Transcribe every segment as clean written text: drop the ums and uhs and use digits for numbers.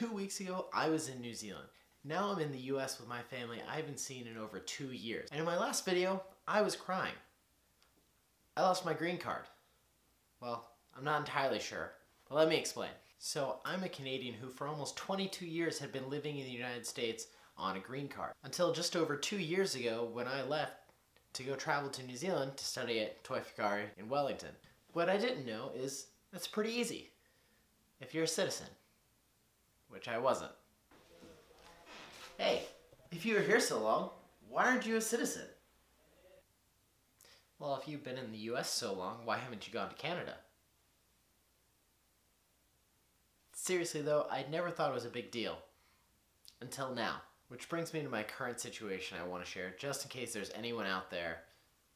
2 weeks ago, I was in New Zealand. Now I'm in the US with my family I haven't seen in over 2 years. And in my last video, I was crying. I lost my green card. Well, I'm not entirely sure, but let me explain. So I'm a Canadian who for almost 22 years had been living in the United States on a green card. Until just over 2 years ago when I left to go travel to New Zealand to study at Toi Whakaari in Wellington. What I didn't know is that's pretty easy if you're a citizen, which I wasn't. Hey, if you were here so long, why aren't you a citizen? Well, if you've been in the US so long, why haven't you gone to Canada? Seriously though, I never thought it was a big deal. Until now. Which brings me to my current situation I want to share, just in case there's anyone out there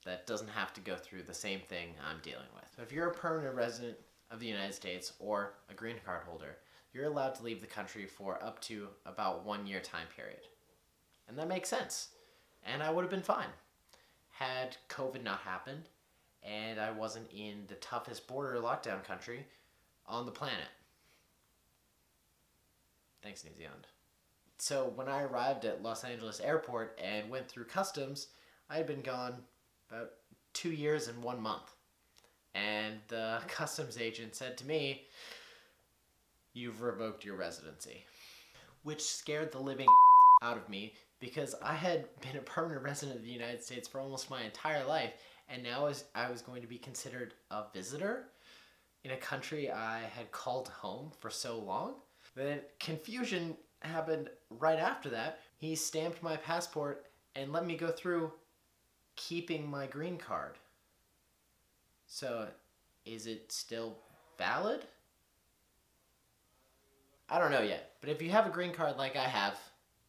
that doesn't have to go through the same thing I'm dealing with. So if you're a permanent resident of the United States or a green card holder, you're allowed to leave the country for up to about 1 year time period. And that makes sense. And I would have been fine had COVID not happened and I wasn't in the toughest border lockdown country on the planet. Thanks, New Zealand. So when I arrived at Los Angeles Airport and went through customs, I had been gone about 2 years and 1 month. And the customs agent said to me, "You've revoked your residency." Which scared the living out of me because I had been a permanent resident of the United States for almost my entire life, and now I was going to be considered a visitor in a country I had called home for so long. Then confusion happened right after that. He stamped my passport and let me go through keeping my green card. So, is it still valid? I don't know yet, but if you have a green card like I have,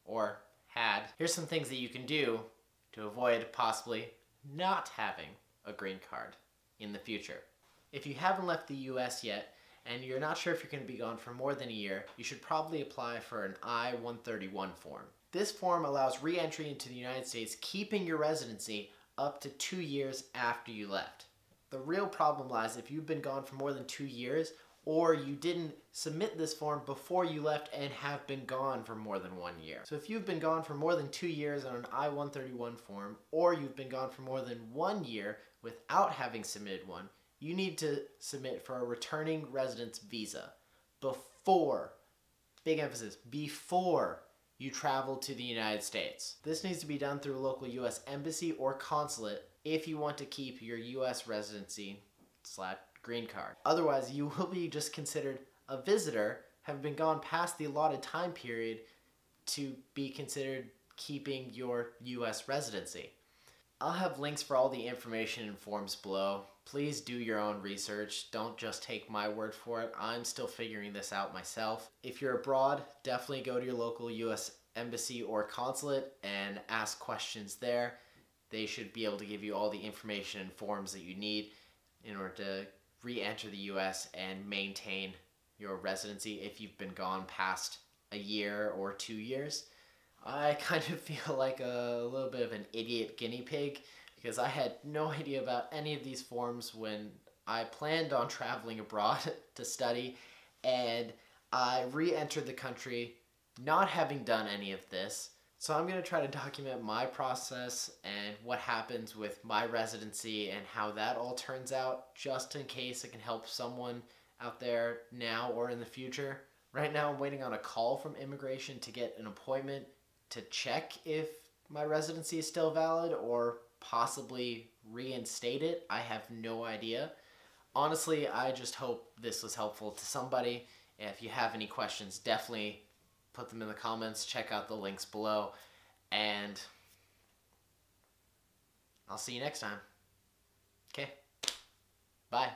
or had, here's some things that you can do to avoid possibly not having a green card in the future. If you haven't left the US yet, and you're not sure if you're going to be gone for more than a year, you should probably apply for an I-131 form. This form allows re-entry into the United States, keeping your residency up to 2 years after you left. The real problem lies if you've been gone for more than 2 years, or you didn't submit this form before you left and have been gone for more than 1 year. So if you've been gone for more than 2 years on an I-131 form, or you've been gone for more than 1 year without having submitted one, you need to submit for a returning residence visa before, big emphasis, before you travel to the United States. This needs to be done through a local US embassy or consulate if you want to keep your US residency / green card. Otherwise, you will be just considered a visitor, have been gone past the allotted time period to be considered keeping your US residency. I'll have links for all the information and forms below. Please do your own research. Don't just take my word for it. I'm still figuring this out myself. If you're abroad, definitely go to your local US embassy or consulate and ask questions there. They should be able to give you all the information and forms that you need in order to re-enter the US and maintain your residency if you've been gone past a year or 2 years. I kind of feel like a little bit of an idiot guinea pig because I had no idea about any of these forms when I planned on traveling abroad to study, and I re-entered the country not having done any of this. So I'm going to try to document my process and what happens with my residency and how that all turns out, just in case it can help someone out there now or in the future. Right now I'm waiting on a call from immigration to get an appointment to check if my residency is still valid or possibly reinstate it. I have no idea. Honestly, I just hope this was helpful to somebody. If you have any questions, definitely put them in the comments. Check out the links below, and I'll see you next time. Okay, bye.